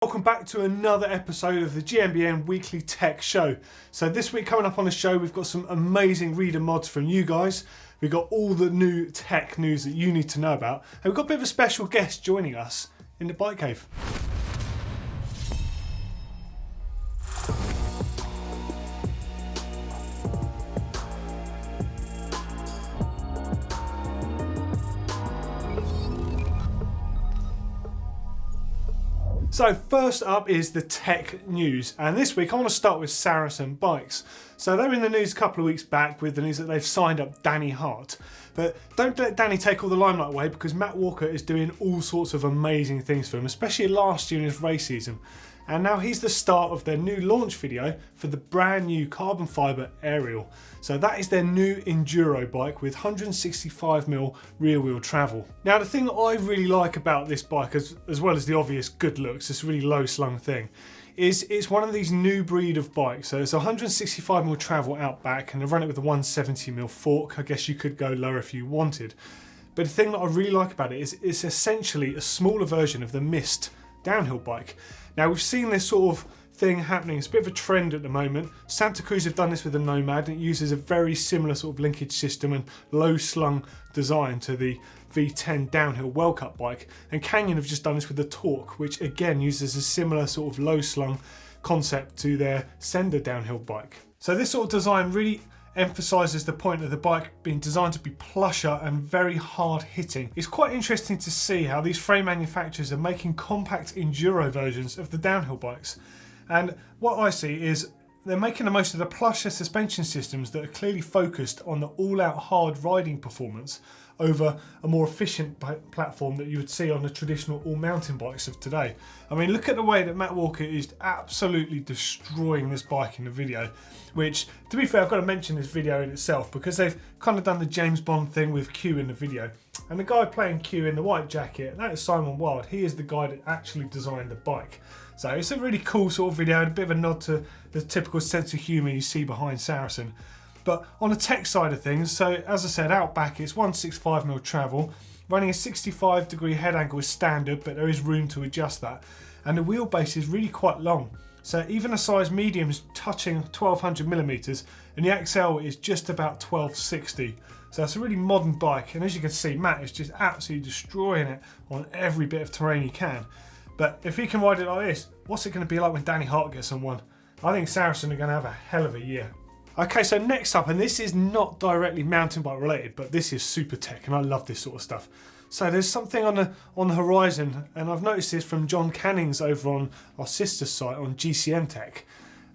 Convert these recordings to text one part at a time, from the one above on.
Welcome back to another episode of the GMBN Weekly Tech Show. So this week coming up on the show, we've got some amazing reader mods from you guys. We've got all the new tech news that you need to know about. And we've got a bit of a special guest joining us in the Bike Cave. So first up is the tech news, and this week I want to start with Saracen Bikes. So they were in the news a couple of weeks back with the news that they've signed up Danny Hart. But don't let Danny take all the limelight away, because Matt Walker is doing all sorts of amazing things for him, especially last year in his race season. And now he's the start of their new launch video for the brand new carbon fibre aerial. So that is their new enduro bike with 165mm rear wheel travel. Now the thing that I really like about this bike, as well as the obvious good looks, this really low slung thing, is it's one of these new breed of bikes. So it's 165mm travel out back, and they run it with a 170mm fork. I guess you could go lower if you wanted. But the thing that I really like about it is it's essentially a smaller version of the Mist downhill bike. Now we've seen this sort of thing happening, it's a bit of a trend at the moment. Santa Cruz have done this with the Nomad, and it uses a very similar sort of linkage system and low slung design to the V10 downhill World Cup bike. And Canyon have just done this with the Torque, which again uses a similar sort of low slung concept to their Sender downhill bike. So this sort of design really emphasises the point of the bike being designed to be plusher and very hard hitting. It's quite interesting to see how these frame manufacturers are making compact enduro versions of the downhill bikes. And what I see is they're making the most of the plusher suspension systems that are clearly focused on the all-out hard riding performance over a more efficient platform that you would see on the traditional all-mountain bikes of today. I mean, look at the way that Matt Walker is absolutely destroying this bike in the video, which, to be fair, I've got to mention this video in itself because they've kind of done the James Bond thing with Q in the video. And the guy playing Q in the white jacket, that is Simon Wilde. He is the guy that actually designed the bike. So it's a really cool sort of video, and a bit of a nod to the typical sense of humour you see behind Saracen. But on the tech side of things, so as I said, out back it's 165mm travel, running a 65-degree head angle is standard, but there is room to adjust that. And the wheelbase is really quite long. So even a size medium is touching 1200mm, and the XL is just about 1260. So it's a really modern bike, and as you can see, Matt is just absolutely destroying it on every bit of terrain he can. But if he can ride it like this, what's it going to be like when Danny Hart gets on one? I think Saracen are going to have a hell of a year. Okay, so next up, and this is not directly mountain bike related, but this is super tech, and I love this sort of stuff. So there's something on the horizon, and I've noticed this from John Cannings over on our sister site on GMBN Tech.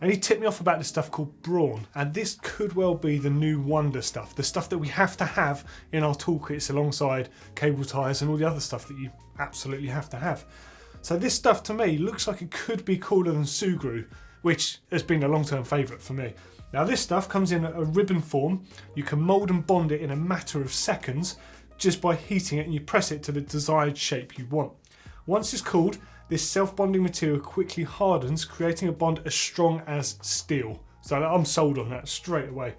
And he tipped me off about this stuff called Brawn, and this could well be the new wonder stuff, the stuff that we have to have in our toolkits alongside cable ties and all the other stuff that you absolutely have to have. So this stuff to me looks like it could be cooler than Sugru, which has been a long-term favourite for me. Now this stuff comes in a ribbon form. You can mould and bond it in a matter of seconds just by heating it, and you press it to the desired shape you want. Once it's cooled, this self-bonding material quickly hardens, creating a bond as strong as steel. So I'm sold on that straight away.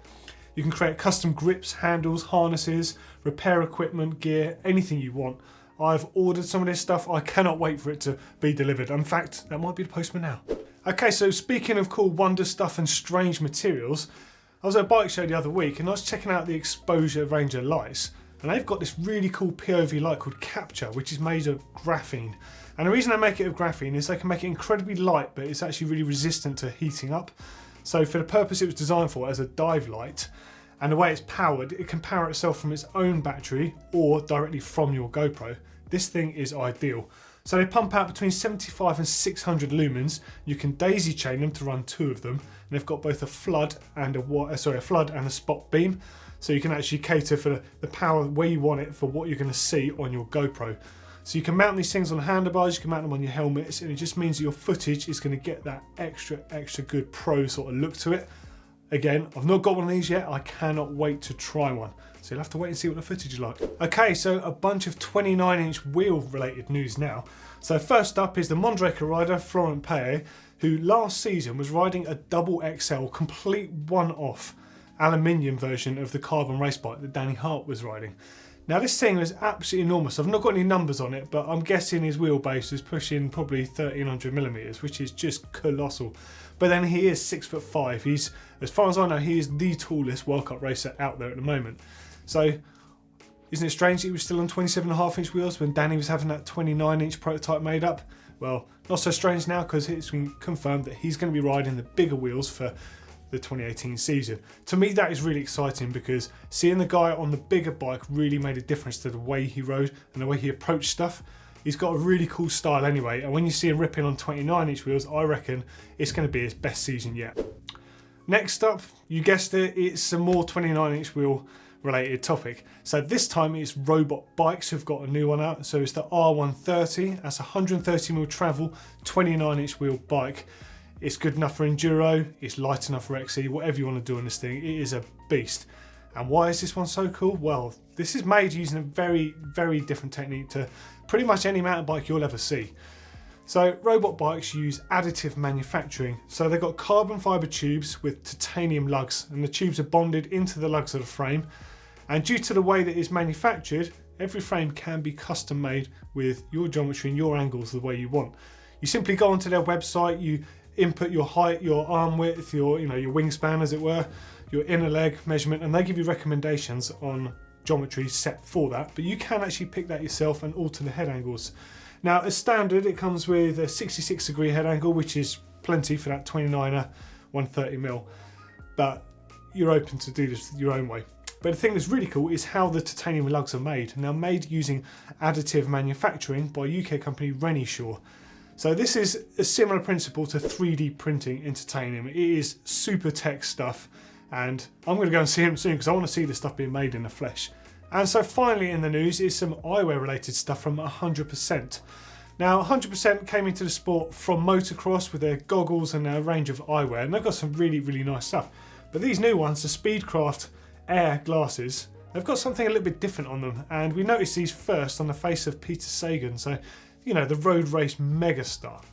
You can create custom grips, handles, harnesses, repair equipment, gear, anything you want. I've ordered some of this stuff. I cannot wait for it to be delivered. In fact, that might be the postman now. Okay, so speaking of cool wonder stuff and strange materials, I was at a bike show the other week and I was checking out the Exposure range of lights, and they've got this really cool POV light called Capture, which is made of graphene. And the reason they make it of graphene is they can make it incredibly light, but it's actually really resistant to heating up. So for the purpose it was designed for, as a dive light, and the way it's powered, it can power itself from its own battery or directly from your GoPro. This thing is ideal. So they pump out between 75 and 600 lumens. You can daisy chain them to run two of them, and they've got both a flood and a spot beam. So you can actually cater for the power where you want it for what you're going to see on your GoPro. So you can mount these things on handlebars, you can mount them on your helmets, and it just means that your footage is going to get that extra good pro sort of look to it. Again, I've not got one of these yet. I cannot wait to try one. So you'll have to wait and see what the footage is like. Okay, so a bunch of 29-inch wheel related news now. So first up is the Mondraker rider, Florent Paye, who last season was riding a double XL complete one-off aluminium version of the carbon race bike that Danny Hart was riding. Now this thing was absolutely enormous. I've not got any numbers on it, but I'm guessing his wheelbase was pushing probably 1300mm, which is just colossal. But then he is 6'5". He's, as far as I know, he is the tallest World Cup racer out there at the moment. So isn't it strange that he was still on 27.5-inch wheels when Danny was having that 29-inch prototype made up? Well, not so strange now, because it's been confirmed that he's going to be riding the bigger wheels for the 2018 season. To me, that is really exciting, because seeing the guy on the bigger bike really made a difference to the way he rode and the way he approached stuff. He's got a really cool style anyway, and when you see him ripping on 29-inch wheels, I reckon it's going to be his best season yet. Next up, you guessed it, it's some more 29-inch wheel related topic. So this time it's robot bikes who've got a new one out. So it's the R130. That's a 130mm travel 29-inch wheel bike. It's good enough for enduro, it's light enough for XC, whatever you want to do on this thing. It is a beast. And why is this one so cool? Well, this is made using a very, very different technique to pretty much any mountain bike you'll ever see. So robot bikes use additive manufacturing. So they've got carbon fibre tubes with titanium lugs, and the tubes are bonded into the lugs of the frame. And due to the way that it's manufactured, every frame can be custom made with your geometry and your angles the way you want. You simply go onto their website, you input your height, your arm width, your wingspan as it were, your inner leg measurement, and they give you recommendations on geometry set for that. But you can actually pick that yourself and alter the head angles. Now, as standard, it comes with a 66-degree head angle, which is plenty for that 29er 130mm, but you're open to do this your own way. But the thing that's really cool is how the titanium lugs are made. Now, made using additive manufacturing by UK company Renishaw. So this is a similar principle to 3D printing in titanium. It is super tech stuff, and I'm going to go and see him soon because I want to see this stuff being made in the flesh. And so finally in the news is some eyewear related stuff from 100%. Now 100% came into the sport from motocross with their goggles and their range of eyewear, and they've got some really, really nice stuff. But these new ones, the Speedcraft Air glasses, they've got something a little bit different on them, and we noticed these first on the face of Peter Sagan, so you know, the road race megastar.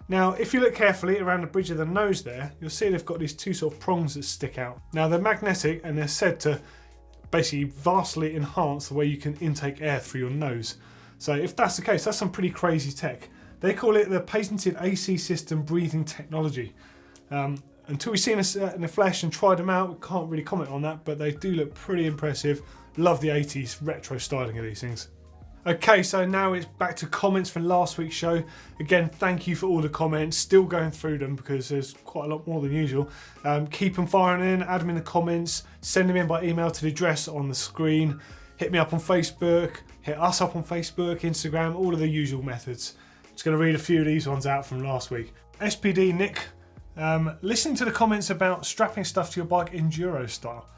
Now if you look carefully around the bridge of the nose there, you'll see they've got these two sort of prongs that stick out. Now they're magnetic, and they're said to basically vastly enhance the way you can intake air through your nose. So if that's the case, that's some pretty crazy tech. They call it the patented AC system breathing technology. Until we've seen this in the flesh and tried them out, we can't really comment on that, but they do look pretty impressive. Love the 80s retro styling of these things. Okay, so now it's back to comments from last week's show. Again, thank you for all the comments. Still going through them because there's quite a lot more than usual. Keep them firing in, add them in the comments, send them in by email to the address on the screen. Hit me up on Facebook, hit us up on Facebook, Instagram, all of the usual methods. Just going to read a few of these ones out from last week. SPD Nick, listening to the comments about strapping stuff to your bike enduro style.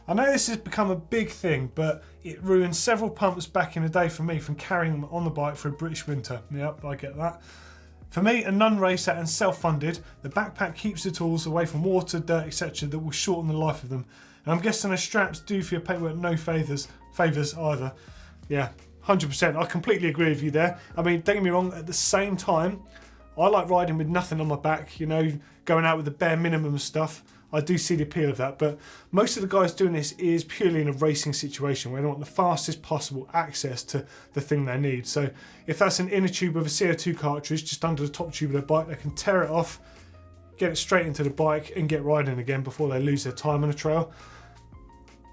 I know this has become a big thing, but it ruined several pumps back in the day for me from carrying them on the bike for a British winter. Yep, I get that. For me, a non-racer and self-funded, the backpack keeps the tools away from water, dirt, etc. that will shorten the life of them. And I'm guessing the straps do for your paintwork no favours either. Yeah, 100%. I completely agree with you there. I mean, don't get me wrong, at the same time, I like riding with nothing on my back, you know, going out with the bare minimum stuff. I do see the appeal of that, but most of the guys doing this is purely in a racing situation where they want the fastest possible access to the thing they need. So if that's an inner tube with a CO2 cartridge just under the top tube of their bike, they can tear it off, get it straight into the bike and get riding again before they lose their time on the trail.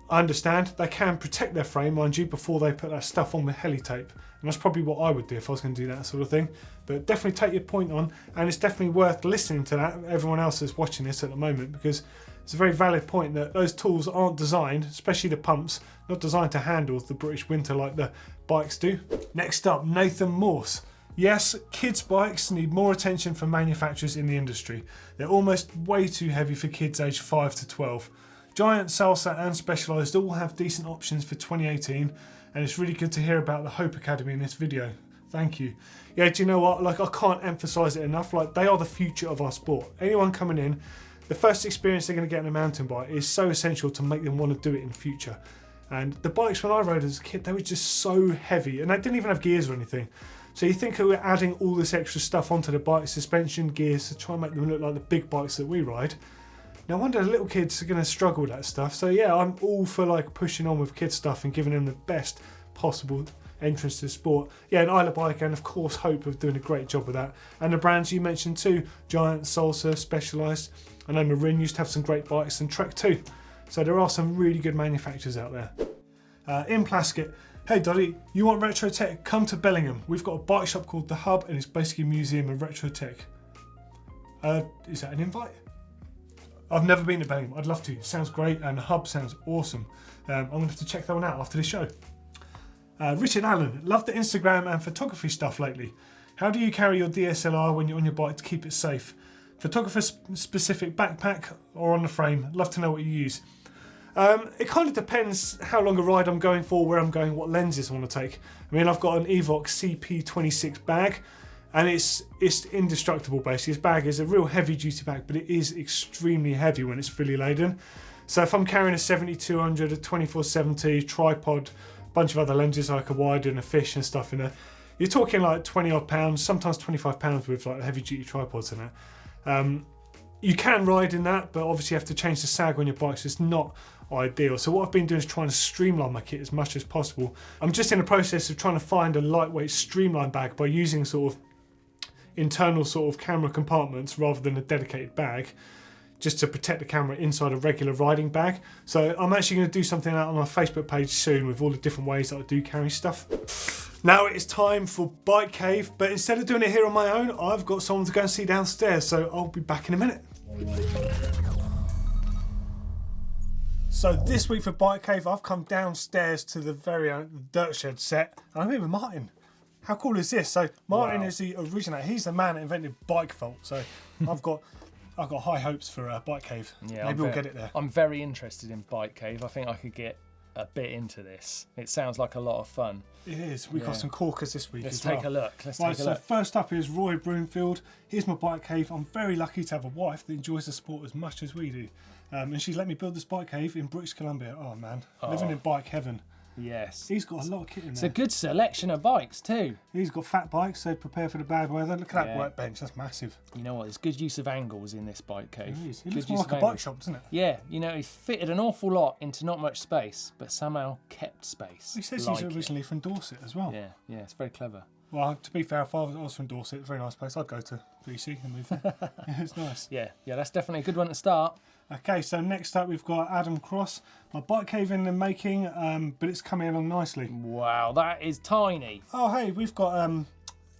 I understand they can protect their frame, mind you, before they put that stuff on with heli tape. And that's probably what I would do if I was going to do that sort of thing. But definitely take your point on, and it's definitely worth listening to that, everyone else that's watching this at the moment, because it's a very valid point that those tools aren't designed, especially the pumps, not designed to handle the British winter like the bikes do. Next up, Nathan Morse. Yes, kids' bikes need more attention from manufacturers in the industry. They're almost way too heavy for kids aged 5 to 12. Giant, Salsa and Specialized all have decent options for 2018, and it's really good to hear about the Hope Academy in this video. Thank you. Yeah, do you know what? Like, I can't emphasize it enough. Like, they are the future of our sport. Anyone coming in, the first experience they're going to get on a mountain bike is so essential to make them want to do it in the future. And the bikes when I rode as a kid, they were just so heavy, and they didn't even have gears or anything. So you think we're adding all this extra stuff onto the bike, suspension, gears, to try and make them look like the big bikes that we ride. No wonder the little kids are going to struggle with that stuff. So yeah, I'm all for like pushing on with kids stuff and giving them the best possible entrance to the sport. Yeah, and Isla Bike, and of course Hope, are doing a great job with that. And the brands you mentioned too, Giant, Salsa, Specialized. I know Martyn used to have some great bikes, and Trek too. So there are some really good manufacturers out there. In Plaskett, hey Doddy, you want retro tech? Come to Bellingham. We've got a bike shop called The Hub, and it's basically a museum of retro tech. Is that an invite? I've never been to Bellingham. I'd love to. It sounds great, and The Hub sounds awesome. I'm going to have to check that one out after the show. Richard Allen, love the Instagram and photography stuff lately. How do you carry your DSLR when you're on your bike to keep it safe? Photographer-specific backpack or on the frame? Love to know what you use. It kind of depends how long a ride I'm going for, where I'm going, what lenses I want to take. I mean, I've got an Evox CP26 bag, and it's indestructible basically. This bag is a real heavy duty bag, but it is extremely heavy when it's fully laden. So if I'm carrying a 7200, a 2470, tripod, bunch of other lenses like a wide and a fish and stuff in there, you're talking like 20 odd pounds, sometimes 25 pounds with like heavy duty tripods in it. You can ride in that, but obviously you have to change the sag on your bike, so it's not ideal. So what I've been doing is trying to streamline my kit as much as possible. I'm just in the process of trying to find a lightweight streamline bag by using sort of internal sort of camera compartments rather than a dedicated bag, just to protect the camera inside a regular riding bag. So I'm actually going to do something out on my Facebook page soon with all the different ways that I do carry stuff. Now it is time for Bike Cave, but instead of doing it here on my own, I've got someone to go and see downstairs, so I'll be back in a minute. So this week for Bike Cave, I've come downstairs to the very own Dirt Shed set, and I'm here with Martyn. How cool is this? So Martyn is the originator. He's the man that invented Bike Vault. So I've got high hopes for Bike Cave. Yeah, maybe we'll get it there. I'm very interested in Bike Cave. I think I could get a bit into this. It sounds like a lot of fun. It is. We've got some corkers this week. Let's take a look. So first up is Roy Broomfield. Here's my Bike Cave. I'm very lucky to have a wife that enjoys the sport as much as we do. And she let me build this Bike Cave in British Columbia. Oh man, living in bike heaven. Yes. He's got a lot of kit in there. It's a good selection of bikes too. He's got fat bikes, so prepare for the bad weather. Look at that workbench, that's massive. You know what, there's good use of angles in this Bike Cave. It is. It looks more like a bike shop, doesn't it? Yeah, you know, he fitted an awful lot into not much space, but somehow kept space. He says he's originally from Dorset as well. Yeah, it's very clever. Well, to be fair, if I was from Dorset, it's a very nice place. I'd go to BC and move there. Yeah, it's nice. Yeah, that's definitely a good one to start. Okay, so next up we've got Adam Cross. My Bike Cave in the making, but it's coming along nicely. Wow, that is tiny. Oh, hey, we've got,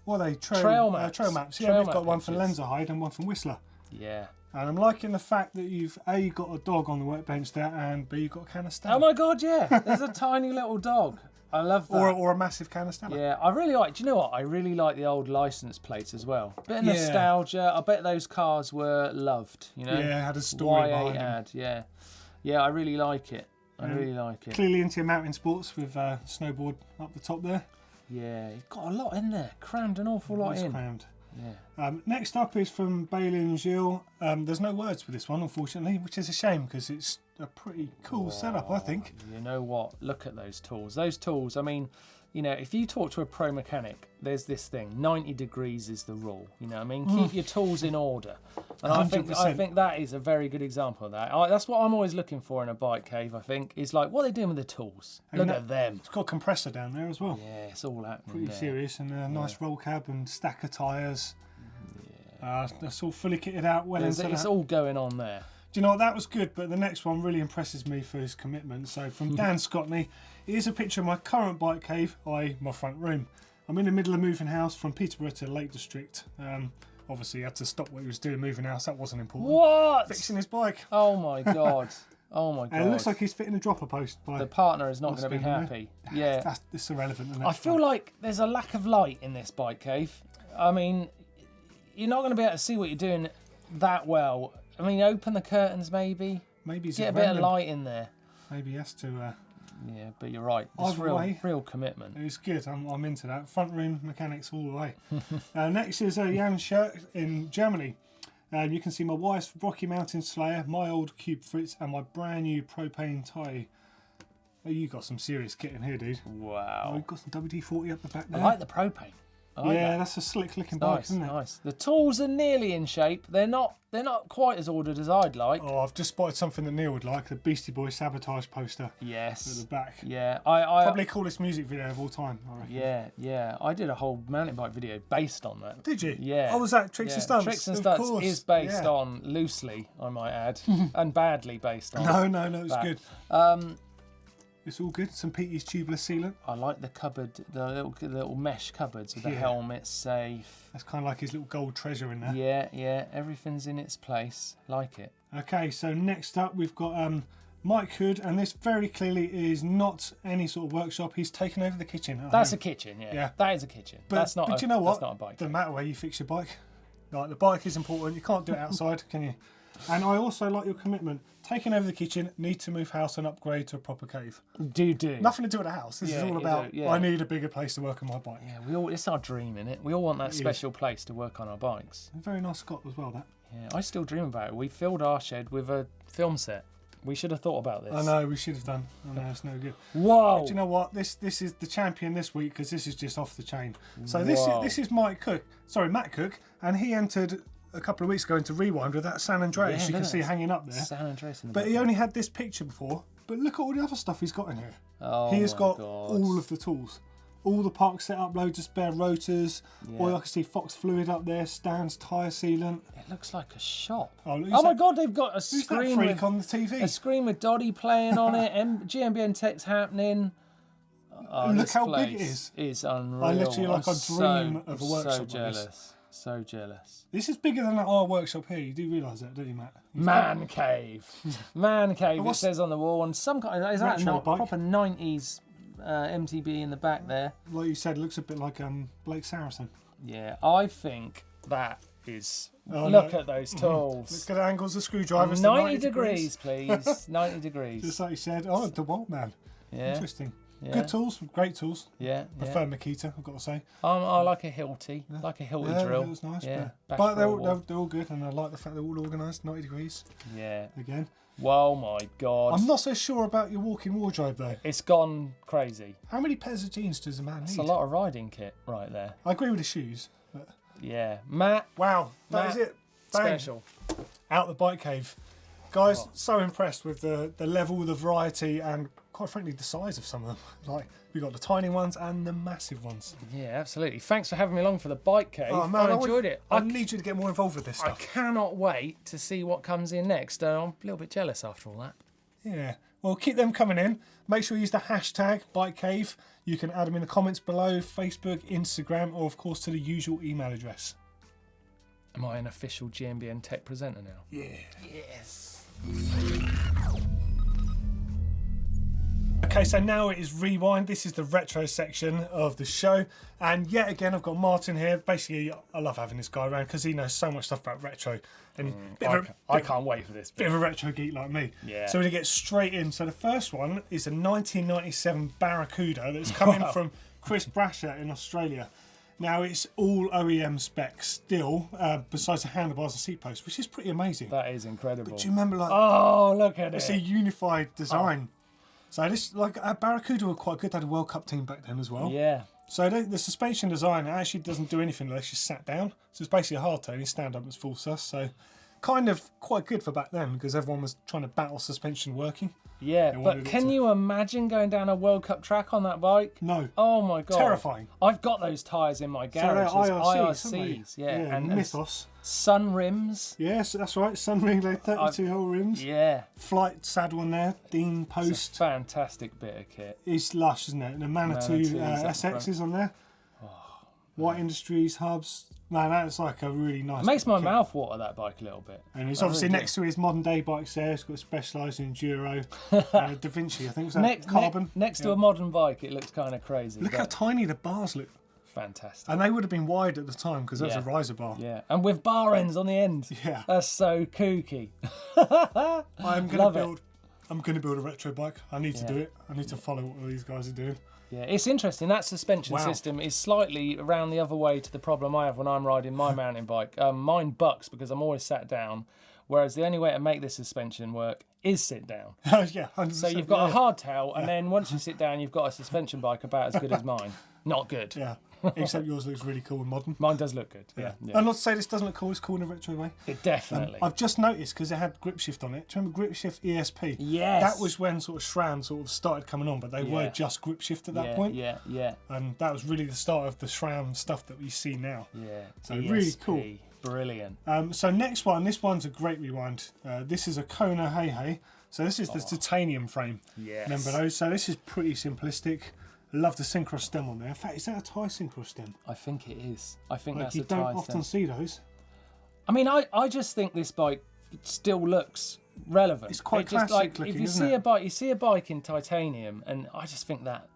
what are they? Trail maps. Trail maps. Yeah, we've got one from Lenzerheide and one from Whistler. Yeah. And I'm liking the fact that you've A, got a dog on the workbench there, and B, you've got a can of Stella. Oh my God, yeah. There's a tiny little dog. I love that. Or a massive can of Stella. Yeah, I really like, do you know what? I really like the old license plates as well. Bit of nostalgia. I bet those cars were loved, you know? Yeah, had a story behind them. Yeah. Yeah, I really like it. I really like it. Clearly into your mountain sports with snowboard up the top there. Yeah, you've got a lot in there. Crammed an awful lot in. Crammed. Yeah. Next up is from Bailey and Gilles. There's no words for this one, unfortunately, which is a shame because it's a pretty cool setup, I think. You know what? Look at those tools. Those tools, I mean, you know, if you talk to a pro mechanic, there's this thing, 90 degrees is the rule. You know what I mean? Keep your tools in order. And I think that is a very good example of that. That's what I'm always looking for in a Bike Cave, I think, is like, what are they doing with the tools? Look at them. It's got a compressor down there as well. Yeah, it's all happening. Pretty serious, and a nice roll cab and stack of tyres. Yeah. That's all fully kitted out. It's all going on there. Do you know what, that was good, but the next one really impresses me for his commitment. So from Dan Scotney, here's a picture of my current Bike Cave, i.e. my front room. I'm in the middle of moving house from Peterborough to Lake District. Obviously he had to stop what he was doing moving house, that wasn't important. What? Fixing his bike. Oh my God. Oh my God. And it looks like he's fitting a dropper post. The partner is not going to be happy. Yeah. It's irrelevant. I feel like there's a lack of light in this Bike Cave. I mean, you're not going to be able to see what you're doing that well. I mean, open the curtains maybe. Maybe get a bit of light in there. Maybe he has to. Yeah, but you're right. It's real commitment. It's good. I'm into that. Front room mechanics all the way. Next is Jan Shirt in Germany. You can see my wife's Rocky Mountain Slayer, my old Cube Fritz, and my brand new propane tie. Oh, you got some serious kit in here, dude. Wow. We've got some WD-40 up the back there. I like the propane. I like Yeah, that. that's a slick looking bike, Nice, isn't it? nice. The tools are nearly in shape. They're not quite as ordered as I'd like. Oh, I've just spotted something that Neil would like, the Beastie Boys Sabotage poster at Yes. the back. Yeah, I Probably coolest music video of all time, I reckon. Yeah. I did a whole mountain bike video based on that. Did you? Yeah. Oh, was that Tricks and Stunts? Tricks and Of Stunts course. is based Yeah. on, loosely, I might add, and badly based on. No, it was that. good. It's all good. Some Petey's tubular sealant. I like the cupboard, the little mesh cupboards with the Yeah. helmet safe. That's kind of like his little gold treasure in there. Yeah, everything's in its place. Like it. Okay, so next up we've got Mike Hood, and this very clearly is not any sort of workshop. He's taken over the kitchen. That's a kitchen, yeah. Yeah. That is a kitchen. But you know what? That's not a bike. Doesn't matter where you fix your bike. Like, the bike is important. You can't do it outside, can you? And I also like your commitment. Taking over the kitchen, need to move house and upgrade to a proper cave. Do. Nothing to do with the house. This is Yeah, all you about, do, yeah. I need a bigger place to work on my bike. Yeah, it's our dream, innit? We all want that special place to work on our bikes. A very nice Scott as well, that. Yeah, I still dream about it. We filled our shed with a film set. We should have thought about this. I know, we should have done. I know, it's no good. Whoa! But do you know what? This is the champion this week, because this is just off the chain. So this is Matt Cook, and he entered a couple of weeks ago into Rewind with that San Andreas Yeah, you can look see at hanging up there. San Andreas in the But he background. only had this picture before. But look at all the other stuff he's got in here. Oh He has my got God. all of the tools. All the park setup, loads of spare rotors. Yeah. Oil, I can see Fox fluid up there, stands, tyre sealant. It looks like a shop. Oh, look, Oh my God, they've got a Who's that screen freak with on the TV? a screen with Doddy playing on it. GMBN Tech's happening. Oh, Look this how big it place is. unreal. I literally like I'm a dream of a workshop So like jealous. this. So jealous. This is bigger than our workshop here. You do realise that, don't you, Matt? Man cave. Man cave, it what's- says on the wall. And some kind is that Retro not bike. proper 90s MTB in the back there? Like you said, it looks a bit like Blake Saracen. Yeah, I think that is. Oh, look no. at those tools. Look at the angles of screwdrivers. 90 degrees, please. 90 degrees. Just like you said. Oh, the Walt Man. Yeah. Interesting. Yeah. Good tools, great tools. Yeah. Prefer Makita, I've got to say. I like a Hilti, like a Hilti drill. That was nice. Yeah, back but for they're a walk. all good, and I like the fact they're all organised, 90 degrees Yeah. again. Whoa, my God. I'm not so sure about your walk-in wardrobe though. It's gone crazy. How many pairs of jeans does a man It's need? a lot of riding kit right there. I agree with the shoes. But Yeah. Matt, wow, that is Matt, it. Bang. special. Out the bike cave. Guys, so impressed with the level, the variety, and quite frankly, the size of some of them. Like, we got the tiny ones and the massive ones. Yeah, absolutely. Thanks for having me along for the bike cave. Oh man, I enjoyed it. I need you to get more involved with this I stuff. cannot wait to see what comes in next. I'm a little bit jealous after all that. Yeah. Well, keep them coming in. Make sure you use the hashtag BikeCave. You can add them in the comments below, Facebook, Instagram, or of course to the usual email address. Am I an official GMBN Tech presenter now? Yeah. Yes. Okay, so now it is Rewind. This is the retro section of the show. And yet again, I've got Martyn here. Basically, I love having this guy around because he knows so much stuff about retro. And I can't wait for this bit of a retro geek like me. Yeah. So we're going to get straight in. So the first one is a 1997 Barracuda that's coming from Chris Brasher in Australia. Now it's all OEM specs still, besides the handlebars and seat posts, which is pretty amazing. That is incredible. But do you remember, like, Oh, look at it's it. a unified design. So this, like, Barracuda were quite good. They had a World Cup team back then as well. Yeah. So the suspension design actually doesn't do anything unless you sat down. So it's basically a hardtail. You stand up, it's full sus. So kind of quite good for back then because everyone was trying to battle suspension working. Yeah, They but wanted it can to- you imagine going down a World Cup track on that bike? No. Oh my God. Terrifying. I've got those tyres in my So they're garage. There's IRCs, aren't IRCs, they? yeah. And Mythos. sun rims. Yes, that's right. Sunring, 32-hole rims. Yeah. Flight saddle on there. Dean It's a post. fantastic bit of kit. It's lush, isn't it? And the Manitou Manitou's up the SX is on there. Oh, White Industries hubs. Man, that's like a really nice. It makes my kit. mouth water, that bike, a little bit. And it's I obviously really do. next to his modern day bikes there. It's got Specialised in Enduro. And a Da Vinci, I think was that carbon. Next to a modern bike, it looks kind of crazy. Look how but tiny the bars look. fantastic. And they would have been wide at the time because that was a Yeah. riser bar. Yeah, and with bar ends on the end. Yeah. That's so kooky. I'm gonna Love it. build. I'm gonna build a retro bike. I need to do it. I need to follow what all these guys are doing. Yeah, it's interesting. That suspension Wow. system is slightly around the other way to the problem I have when I'm riding my mountain bike. Mine bucks because I'm always sat down, whereas the only way to make the suspension work is sit down. Yeah, 100%. So you've got a hardtail, and then once you sit down, you've got a suspension bike about as good as mine. Not good. Yeah. except yours looks really cool and modern. Mine does look good. Yeah. And not to say this doesn't look cool, it's cool in a retro way. It definitely. I've just noticed, because it had grip shift on it. Do you remember grip shift ESP? Yes. That was when sort of SRAM sort of started coming on, but they were just grip shift at that point. Yeah. And that was really the start of the SRAM stuff that we see now. Yeah. So ESP. really cool. Brilliant. So next one, this one's a great rewind. This is a Kona Hey. So this is the titanium frame. Yes. Remember those? So this is pretty simplistic. Love the synchro stem on there. In fact, is that a Thai synchro stem? I think it is. I think Like, that's you a Thai don't often thing. see those. I mean, I just think this bike still looks relevant. It's quite just classic like looking, if you isn't see it? a bike, you see a bike in titanium, and I just think that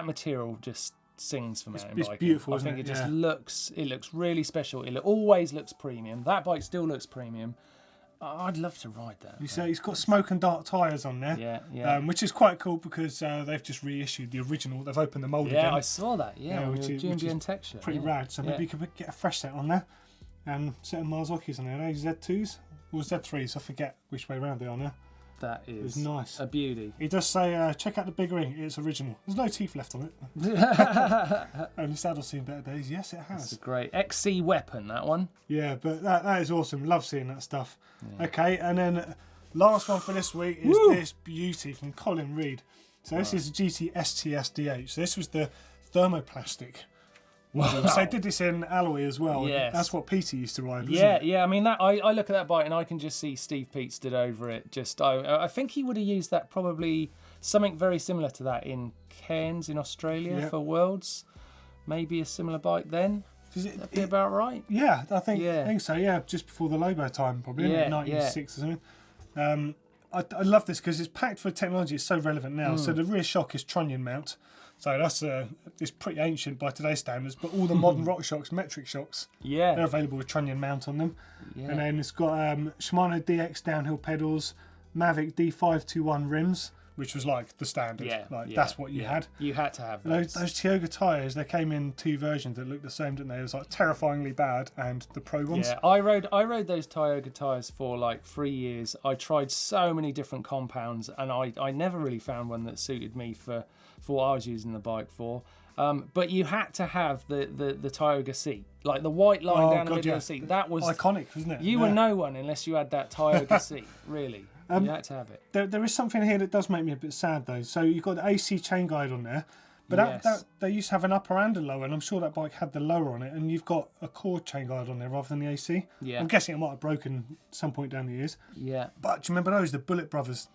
material just sings for mountain It's biking. beautiful, I isn't think it? it just Yeah. looks really special. It always looks premium. That bike still looks premium. I'd love to ride that. You say he's got smoke and dark tyres on there. Yeah. Which is quite cool because they've just reissued the original. They've opened the mould again. Yeah, I saw that. Yeah, on which your is GMBN Tech Show. pretty rad. So maybe you could get a fresh set on there and set of Marzuki's on there. Are they Z2s or Z3s? I forget which way around they are now. That is It's nice. a beauty. He does say, check out the big ring. It's original. There's no teeth left on it. Only saddle's seen better days. Yes, it has. It's a great XC weapon, that one. Yeah, but that is awesome. Love seeing that stuff. Yeah. Okay, and then last one for this week is this beauty from Colin Reed. So this is a GT STS-DH. So this was the thermoplastic. Wow. So they did this in alloy as well. Yes. That's what Peter used to ride, wasn't it? Yeah. I mean, I look at that bike and I can just see Steve Pete stood over it. I think he would have used that probably something very similar to that in Cairns in Australia for Worlds. Maybe a similar bike then. That'd be about right. Yeah, I think so. Yeah, just before the Lobo time, probably. Yeah, 96 or something. I love this because it's packed for technology. It's so relevant now. So the rear shock is trunnion mount. So that's it's pretty ancient by today's standards. But all the modern rock shocks, metric shocks, they're available with trunnion mount on them. Yeah. And then it's got Shimano DX downhill pedals, Mavic D521 rims, which was like the standard. That's what you had. You had to have those. Those Tioga tyres, they came in two versions that looked the same, didn't they? It was like terrifyingly bad and the pro ones. Yeah, I rode those Tioga tyres for like 3 years. I tried so many different compounds and I never really found one that suited me for what I was using the bike for. But you had to have the Tioga seat, like the white line down the middle of the seat. That was iconic, wasn't it? You were no one unless you had that Tioga seat, really. You had to have it. There is something here that does make me a bit sad though. So you've got the AC chain guide on there, but that they used to have an upper and a lower, and I'm sure that bike had the lower on it, and you've got a cord chain guide on there rather than the AC. Yeah. I'm guessing it might have broken some point down the years. Yeah. But do you remember those, the Bullet Brothers?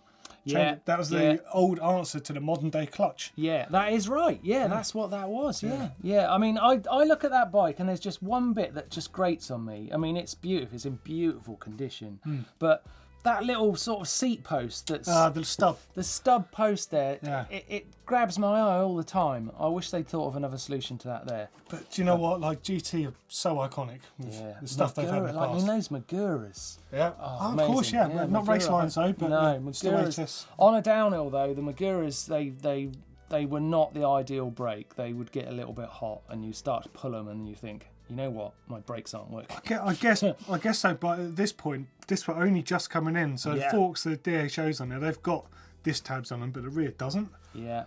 Yeah. That was the old answer to the modern day clutch. Yeah, that is right. Yeah, that's what that was. Yeah. I mean, I look at that bike and there's just one bit that just grates on me. I mean, it's beautiful. It's in beautiful condition. But that little sort of seat post that's... the stub post there, it grabs my eye all the time. I wish they'd thought of another solution to that there. But do you know what? Like, GT are so iconic with the stuff they've had in the past. I mean, those Maguras. Yeah. Of course, yeah. Not race lines, though, but Maguras. On a downhill, though, the Maguras, they were not the ideal brake. They would get a little bit hot, and you start to pull them, and you think, you know what, my brakes aren't working. I guess so, but at this point, this were only just coming in, so the forks, the DHOs on there, they've got disc tabs on them, but the rear doesn't. Yeah.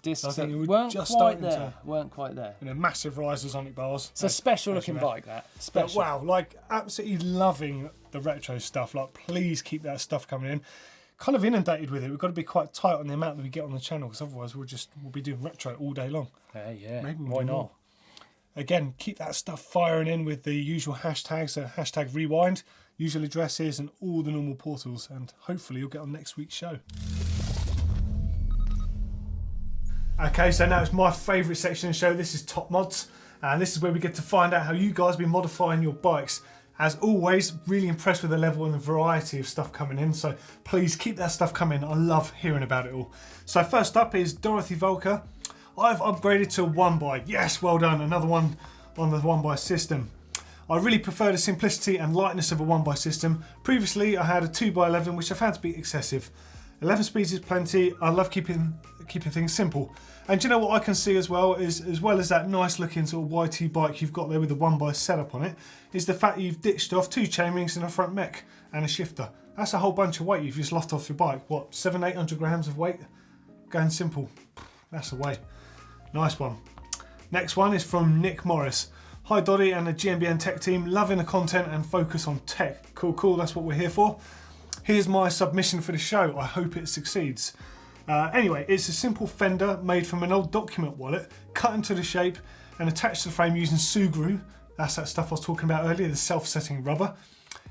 Discs so weren't quite there. You know, massive risers on it bars. It's a special looking bike, that. Special. But wow, like absolutely loving the retro stuff. Like, please keep that stuff coming in. Kind of inundated with it. We've got to be quite tight on the amount that we get on the channel, because otherwise we'll be doing retro all day long. Yeah. Maybe why not? More. Again, keep that stuff firing in with the usual hashtags, hashtag rewind, usual addresses, and all the normal portals, and hopefully you'll get on next week's show. Okay, so now it's my favourite section of the show. This is Top Mods, and this is where we get to find out how you guys have been modifying your bikes. As always, really impressed with the level and the variety of stuff coming in, so please keep that stuff coming. I love hearing about it all. So first up is Dorothy Volker. I've upgraded to a 1x. Yes, well done. Another one on the 1x system. I really prefer the simplicity and lightness of a 1x system. Previously, I had a 2x11, which I found to be excessive. 11 speeds is plenty. I love keeping things simple. And do you know what I can see as well as that nice looking sort of YT bike you've got there with the 1x setup on it, is the fact that you've ditched off 2 chainrings and a front mech and a shifter. That's a whole bunch of weight you've just lost off your bike. What, 700-800 grams of weight? Going simple. That's the way. Nice one. Next one is from Nick Morris. Hi Doddy and the GMBN Tech team, loving the content and focus on tech. Cool, that's what we're here for. Here's my submission for the show, I hope it succeeds. Anyway, it's a simple fender made from an old document wallet, cut into the shape and attached to the frame using Sugru. That's that stuff I was talking about earlier, the self-setting rubber.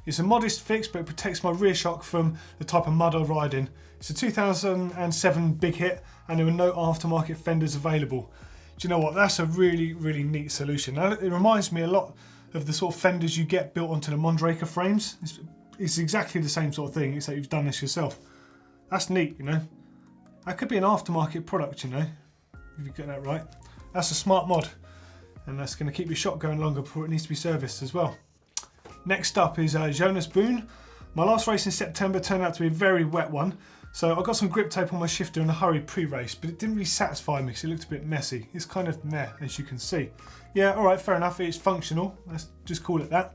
It's a modest fix, but it protects my rear shock from the type of mud I ride in. It's a 2007 big hit and there were no aftermarket fenders available. Do you know what, that's a really neat solution. Now, it reminds me a lot of the sort of fenders you get built onto the Mondraker frames. It's exactly the same sort of thing, except you've done this yourself. That's neat, you know. That could be an aftermarket product, you know, if you get that right. That's a smart mod, and that's going to keep your shot going longer before it needs to be serviced as well. Next up is Jonas Boone. My last race in September turned out to be a very wet one, so I got some grip tape on my shifter in a hurry pre-race, but it didn't really satisfy me because it looked a bit messy. It's kind of meh, as you can see. Yeah, alright, fair enough, it's functional, let's just call it that.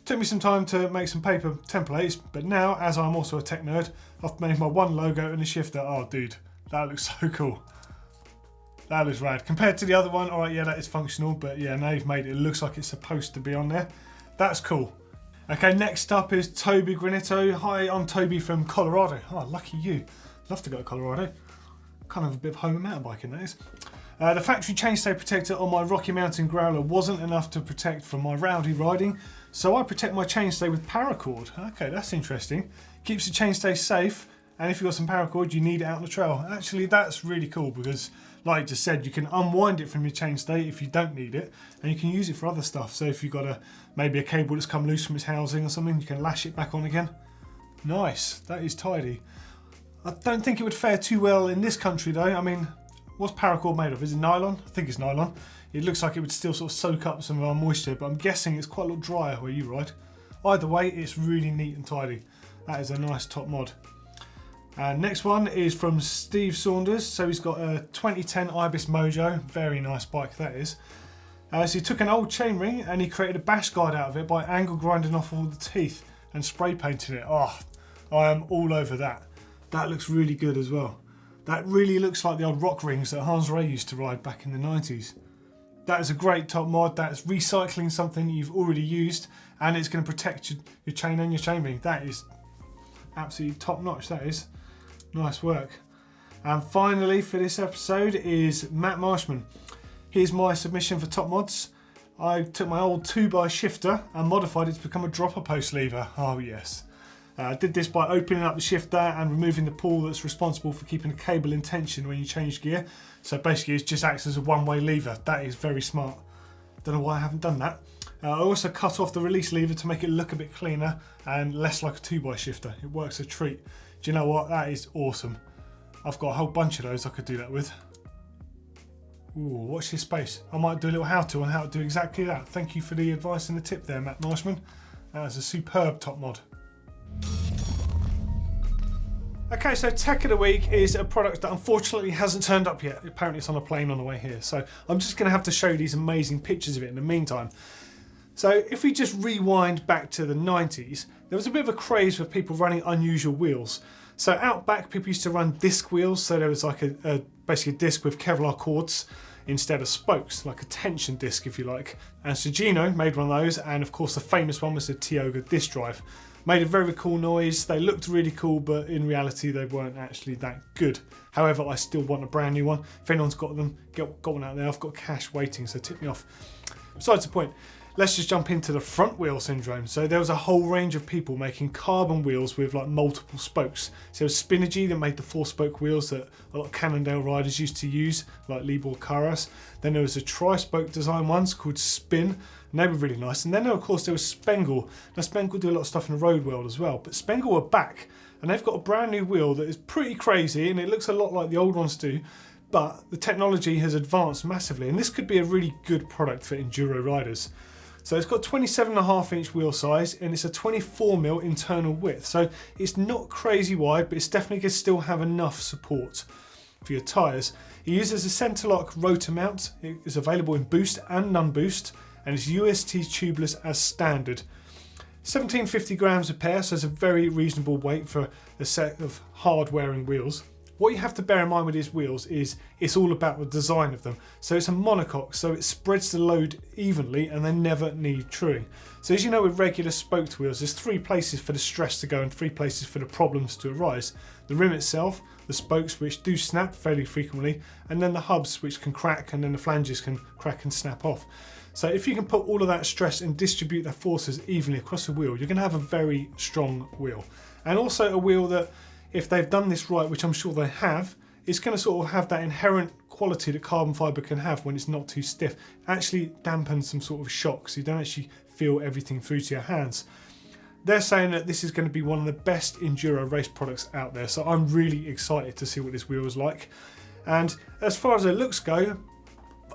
Took me some time to make some paper templates, but now, as I'm also a tech nerd, I've made my one logo and a shifter. Oh dude, that looks so cool. That looks rad. Compared to the other one, alright, yeah, that is functional, but yeah, now you've made it, it looks like it's supposed to be on there. That's cool. Okay, next up is Toby Granito. Hi, I'm Toby from Colorado. Oh, lucky you. Love to go to Colorado. Kind of a bit of home mountain biking, that is. The factory chainstay protector on my Rocky Mountain Growler wasn't enough to protect from my rowdy riding, so I protect my chainstay with paracord. Okay, that's interesting. Keeps the chainstay safe, and if you've got some paracord, you need it out on the trail. Actually, that's really cool because, like I just said, you can unwind it from your chainstay if you don't need it, and you can use it for other stuff. So if you've got maybe a cable that's come loose from its housing or something, you can lash it back on again. Nice, that is tidy. I don't think it would fare too well in this country though. I mean, what's paracord made of? Is it nylon? I think it's nylon. It looks like it would still sort of soak up some of our moisture, but I'm guessing it's quite a lot drier where you ride. Either way, it's really neat and tidy. That is a nice top mod. And next one is from Steve Saunders. So he's got a 2010 Ibis Mojo. Very nice bike that is. So he took an old chainring and he created a bash guard out of it by angle grinding off all the teeth and spray painting it. Oh, I am all over that. That looks really good as well. That really looks like the old rock rings that Hans Ray used to ride back in the 90s. That is a great top mod. That's recycling something you've already used and it's going to protect your chain and your chainring. That is absolutely top notch, that is. Nice work. And finally for this episode is Matt Marshman. Here's my submission for top mods. I took my old 2x shifter and modified it to become a dropper post lever. Oh yes. I did this by opening up the shifter and removing the pull that's responsible for keeping the cable in tension when you change gear. So basically it just acts as a one-way lever. That is very smart. Don't know why I haven't done that. I also cut off the release lever to make it look a bit cleaner and less like a 2x shifter. It works a treat. Do you know what? That is awesome. I've got a whole bunch of those I could do that with. Ooh, watch this space. I might do a little how-to on how to do exactly that. Thank you for the advice and the tip there, Matt Marshman. That is a superb top mod. Okay, so Tech of the Week is a product that unfortunately hasn't turned up yet. Apparently it's on a plane on the way here. So I'm just going to have to show you these amazing pictures of it in the meantime. So if we just rewind back to the 90s, there was a bit of a craze for people running unusual wheels. So out back, people used to run disc wheels. So there was like basically a disc with Kevlar cords instead of spokes, like a tension disc if you like. And Sagino made one of those, and of course the famous one was the Tioga disc drive. Made a very cool noise, they looked really cool, but in reality they weren't actually that good. However, I still want a brand new one. If anyone's got them, got one out there. I've got cash waiting, so tip me off. Besides the point, let's just jump into the front wheel syndrome. So there was a whole range of people making carbon wheels with like multiple spokes. So there was Spinergy that made the 4-spoke wheels that a lot of Cannondale riders used to use, like Libor Carras. Then there was a tri-spoke design ones called Spin, and they were really nice. And then of course there was Spengel. Now Spengel do a lot of stuff in the road world as well, but Spengel are back and they've got a brand new wheel that is pretty crazy and it looks a lot like the old ones do, but the technology has advanced massively and this could be a really good product for enduro riders. So it's got 27.5-inch wheel size and it's a 24mm internal width. So it's not crazy wide, but it's definitely going to still have enough support for your tyres. It uses a centre lock rotor mount. It is available in boost and non-boost and it's UST tubeless as standard. 1750 grams a pair, so it's a very reasonable weight for a set of hard wearing wheels. What you have to bear in mind with these wheels is it's all about the design of them. So it's a monocoque, so it spreads the load evenly and they never need truing. So as you know with regular spoked wheels, there's 3 places for the stress to go and 3 places for the problems to arise. The rim itself, the spokes which do snap fairly frequently, and then the hubs which can crack, and then the flanges can crack and snap off. So if you can put all of that stress and distribute the forces evenly across the wheel, you're going to have a very strong wheel. And also a wheel that, if they've done this right, which I'm sure they have, it's going to sort of have that inherent quality that carbon fibre can have when it's not too stiff. Actually dampen some sort of shock, so you don't actually feel everything through to your hands. They're saying that this is going to be one of the best enduro race products out there, so I'm really excited to see what this wheel is like. And as far as the looks go,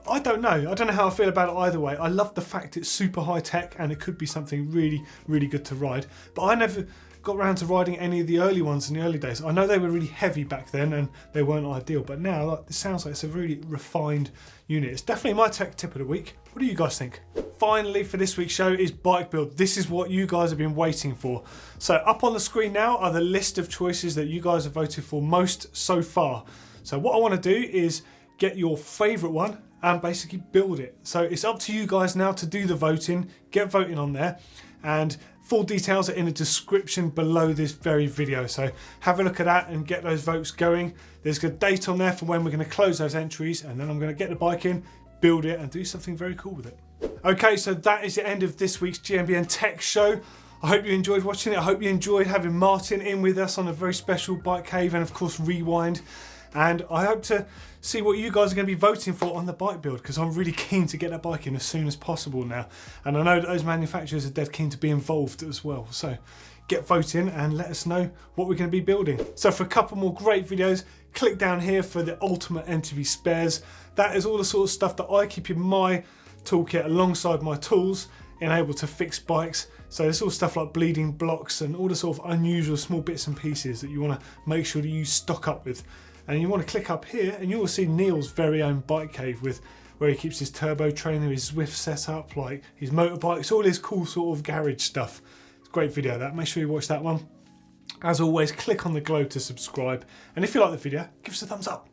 I don't know. I don't know how I feel about it either way. I love the fact it's super high tech and it could be something really, really good to ride. But I never got around to riding any of the early ones in the early days. I know they were really heavy back then and they weren't ideal, but now it sounds like it's a really refined unit. It's definitely my tech tip of the week. What do you guys think? Finally for this week's show is bike build. This is what you guys have been waiting for. So up on the screen now are the list of choices that you guys have voted for most so far. So what I want to do is get your favourite one and basically build it. So it's up to you guys now to do the voting, get voting on there, and full details are in the description below this very video. So have a look at that and get those votes going. There's a date on there for when we're going to close those entries, and then I'm going to get the bike in, build it, and do something very cool with it. Okay, so that is the end of this week's GMBN Tech Show. I hope you enjoyed watching it. I hope you enjoyed having Martyn in with us on a very special bike cave and of course Rewind. And I hope to see what you guys are going to be voting for on the bike build, because I'm really keen to get that bike in as soon as possible now. And I know that those manufacturers are dead keen to be involved as well. So get voting and let us know what we're going to be building. So for a couple more great videos, click down here for the ultimate MTB spares. That is all the sort of stuff that I keep in my toolkit alongside my tools and able to fix bikes. So there's all stuff like bleeding blocks and all the sort of unusual small bits and pieces that you want to make sure that you stock up with. And you want to click up here and you will see Neil's very own bike cave with where he keeps his turbo trainer, his Zwift set up, like his motorbikes, all his cool sort of garage stuff. It's a great video that, make sure you watch that one. As always, click on the globe to subscribe, and if you like the video, give us a thumbs up.